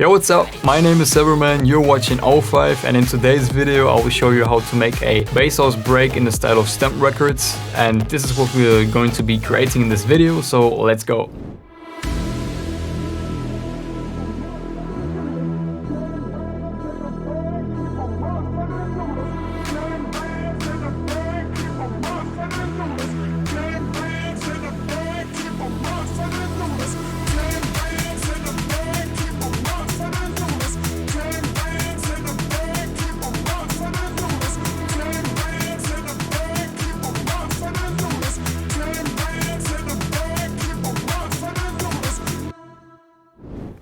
Yo, what's up? My name is Severman, you're watching Ofive, and in today's video I will show you how to make a bass house break in the style of stamp records, and this is what we're going to be creating in this video, so let's go.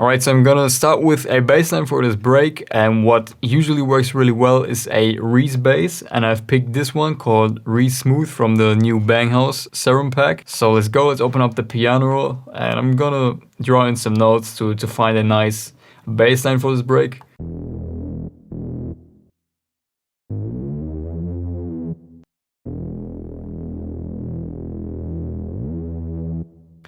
Alright, so I'm gonna start with a bass line for this break, and what usually works really well is a Reese bass, and I've picked this one called Reese Smooth from the new Banghouse Serum pack. So let's go, let's open up the piano roll, and I'm gonna draw in some notes to find a nice bass line for this break.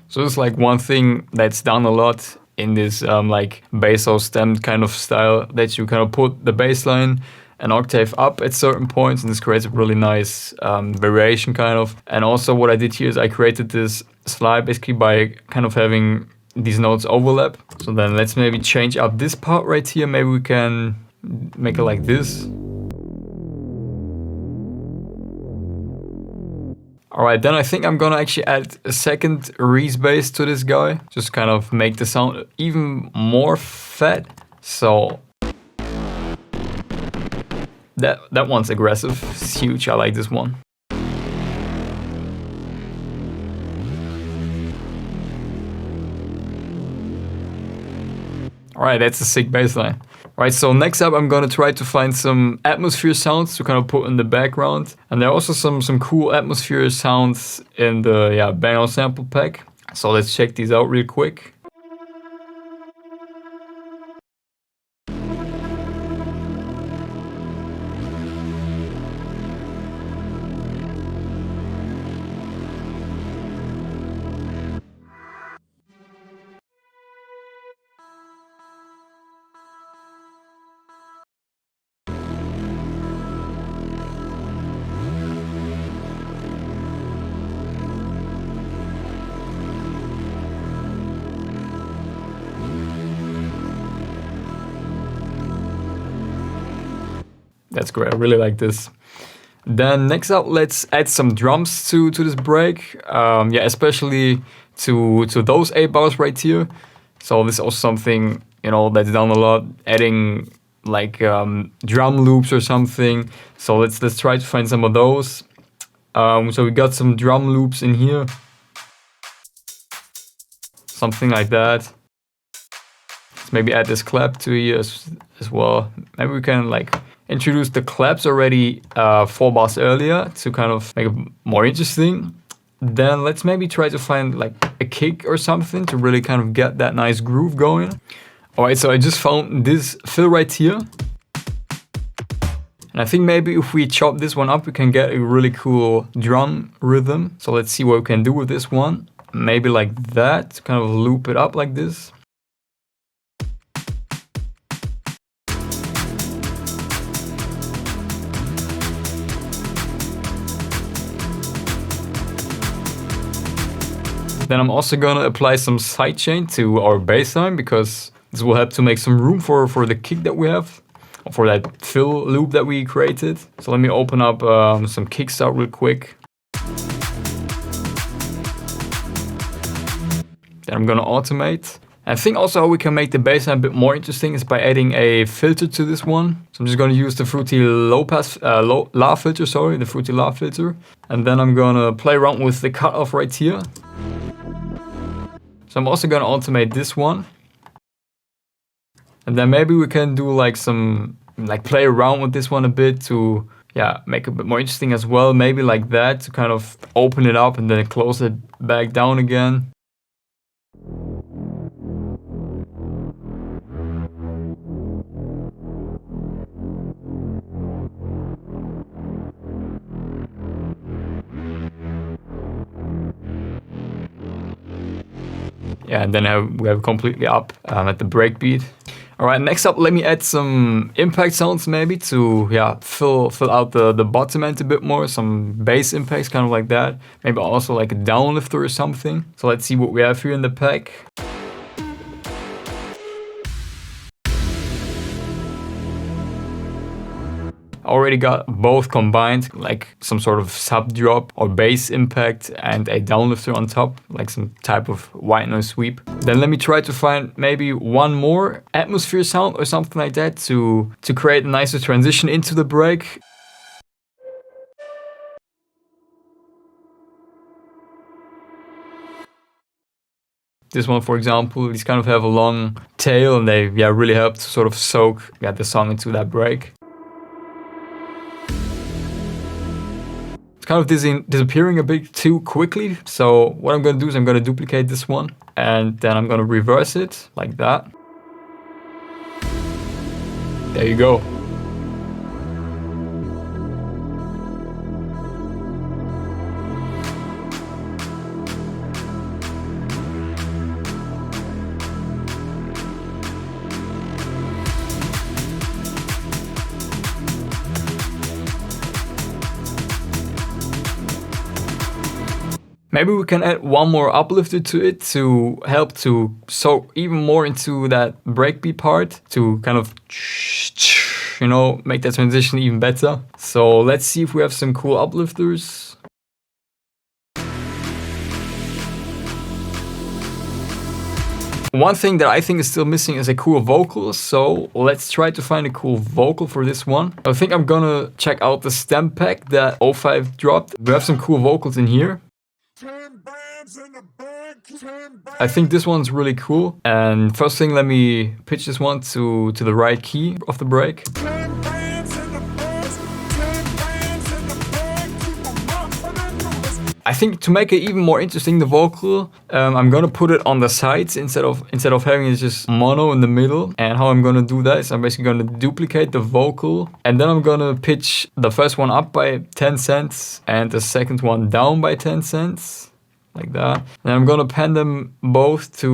So it's like one thing that's done a lot in this like bass or stamped kind of style, that you kind of put the bass line an octave up at certain points, and this creates a really nice variation kind of. And also what I did here is I created this slide basically by kind of having these notes overlap. So then let's maybe change up this part right here. Maybe we can make it like this. Alright, then I think I'm gonna actually add a second Reese bass to this guy. Just kind of make the sound even more fat. So that one's aggressive. It's huge, I like this one. Alright, that's a sick bass line. Right, so next up I'm gonna try to find some atmosphere sounds to kind of put in the background. And there are also some cool atmosphere sounds in the Banghouse sample pack. So let's check these out real quick. That's great, I really like this. Then next up, let's add some drums to this break. Especially to those 8 bars right here. So this is also something, you know, that's done a lot, adding like drum loops or something. So let's try to find some of those. So we got some drum loops in here. Something like that. Let's maybe add this clap to here as well. Maybe we can like introduce the claps already 4 bars earlier to kind of make it more interesting. Then let's maybe try to find like a kick or something to really kind of get that nice groove going. Alright, so I just found this fill right here. And I think maybe if we chop this one up, we can get a really cool drum rhythm. So let's see what we can do with this one. Maybe like that, to kind of loop it up like this. Then I'm also gonna apply some sidechain to our bass line, because this will help to make some room for the kick that we have, or for that fill loop that we created. So let me open up some kicks out real quick. Then I'm gonna automate. I think also how we can make the bass line a bit more interesting is by adding a filter to this one. So I'm just gonna use the Fruity La filter, the Fruity La filter. And then I'm gonna play around with the cutoff right here. So I'm also gonna automate this one. And then maybe we can do like play around with this one a bit to make it a bit more interesting as well. Maybe like that, to kind of open it up and then close it back down again. Yeah, and then we have completely up at the breakbeat. All right, next up, let me add some impact sounds maybe to, yeah, fill out the bottom end a bit more, some bass impacts, kind of like that. Maybe also like a downlifter or something. So let's see what we have here in the pack. Already got both combined, like some sort of sub drop or bass impact and a downlifter on top, like some type of white noise sweep. Then let me try to find maybe one more atmosphere sound or something like that to create a nicer transition into the break. This one, for example, these kind of have a long tail and they really help to sort of soak the song into that break. It's kind of disappearing a bit too quickly. So what I'm going to do is I'm going to duplicate this one and then I'm going to reverse it like that. There you go. Maybe we can add one more uplifter to it to help to soak even more into that breakbeat part to kind of, you know, make that transition even better. So let's see if we have some cool uplifters. One thing that I think is still missing is a cool vocal, so let's try to find a cool vocal for this one. I think I'm gonna check out the stem pack that Ofive dropped. We have some cool vocals in here. I think this one's really cool. And first thing, let me pitch this one to the right key of the break. I think to make it even more interesting, the vocal, I'm gonna put it on the sides instead of having it just mono in the middle. And how I'm gonna do that is I'm basically gonna duplicate the vocal and then I'm gonna pitch the first one up by 10 cents and the second one down by 10 cents. Like that. And I'm gonna pan them both to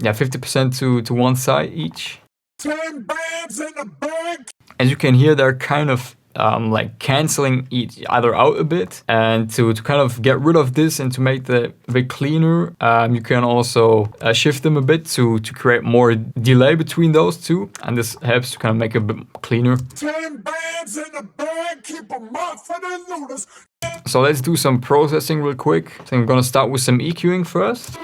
50% to one side each. 10 bands in the bag. As you can hear, they're kind of like canceling each other out a bit, and to kind of get rid of this and to make the a bit cleaner, you can also shift them a bit to create more delay between those two, and this helps to kind of make it a bit cleaner. 10 bands in the bag, keep them off for the looters. So let's do some processing real quick. So I'm gonna start with some EQing first.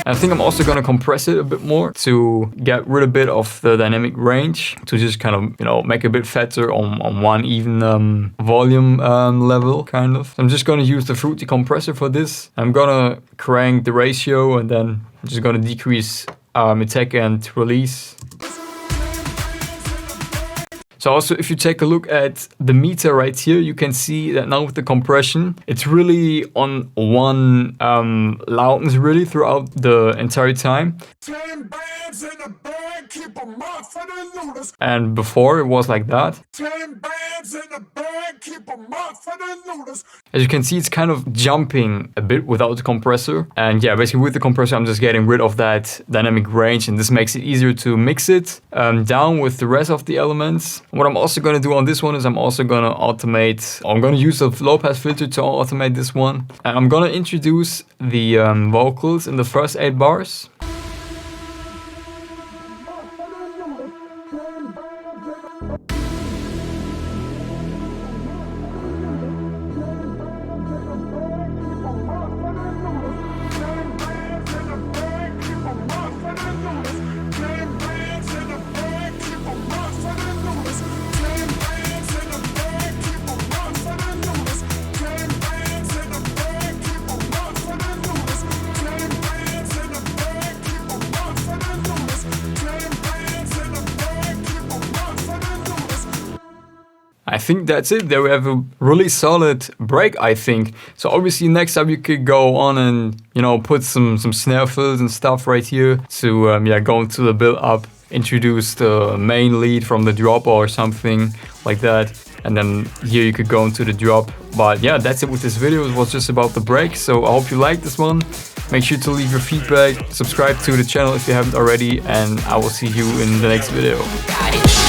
I think I'm also gonna compress it a bit more to get rid a bit of the dynamic range, to just kind of, you know, make it a bit fatter on one even volume level, kind of. So I'm just gonna use the Fruity compressor for this. I'm gonna crank the ratio and then I'm just gonna decrease attack and release. So also, if you take a look at the meter right here, you can see that now with the compression, it's really on one loudness really throughout the entire time. 10 bands in the bag, keep them off for the looters. And before it was like that. 10 bands in the bag, keep them off for the looters. As you can see, it's kind of jumping a bit without the compressor. And yeah, basically with the compressor, I'm just getting rid of that dynamic range, and this makes it easier to mix it down with the rest of the elements. What I'm also going to do on this one is I'm also going to automate, I'm going to use the low pass filter to automate this one. And I'm going to introduce the vocals in the first 8 bars. I think that's it. There we have a really solid break, I think. So obviously next up you could go on and, you know, put some snare fills and stuff right here to go into the build up, introduce the main lead from the drop or something like that. And then here you could go into the drop. But yeah, that's it with this video. It was just about the break. So I hope you liked this one. Make sure to leave your feedback, subscribe to the channel if you haven't already, and I will see you in the next video.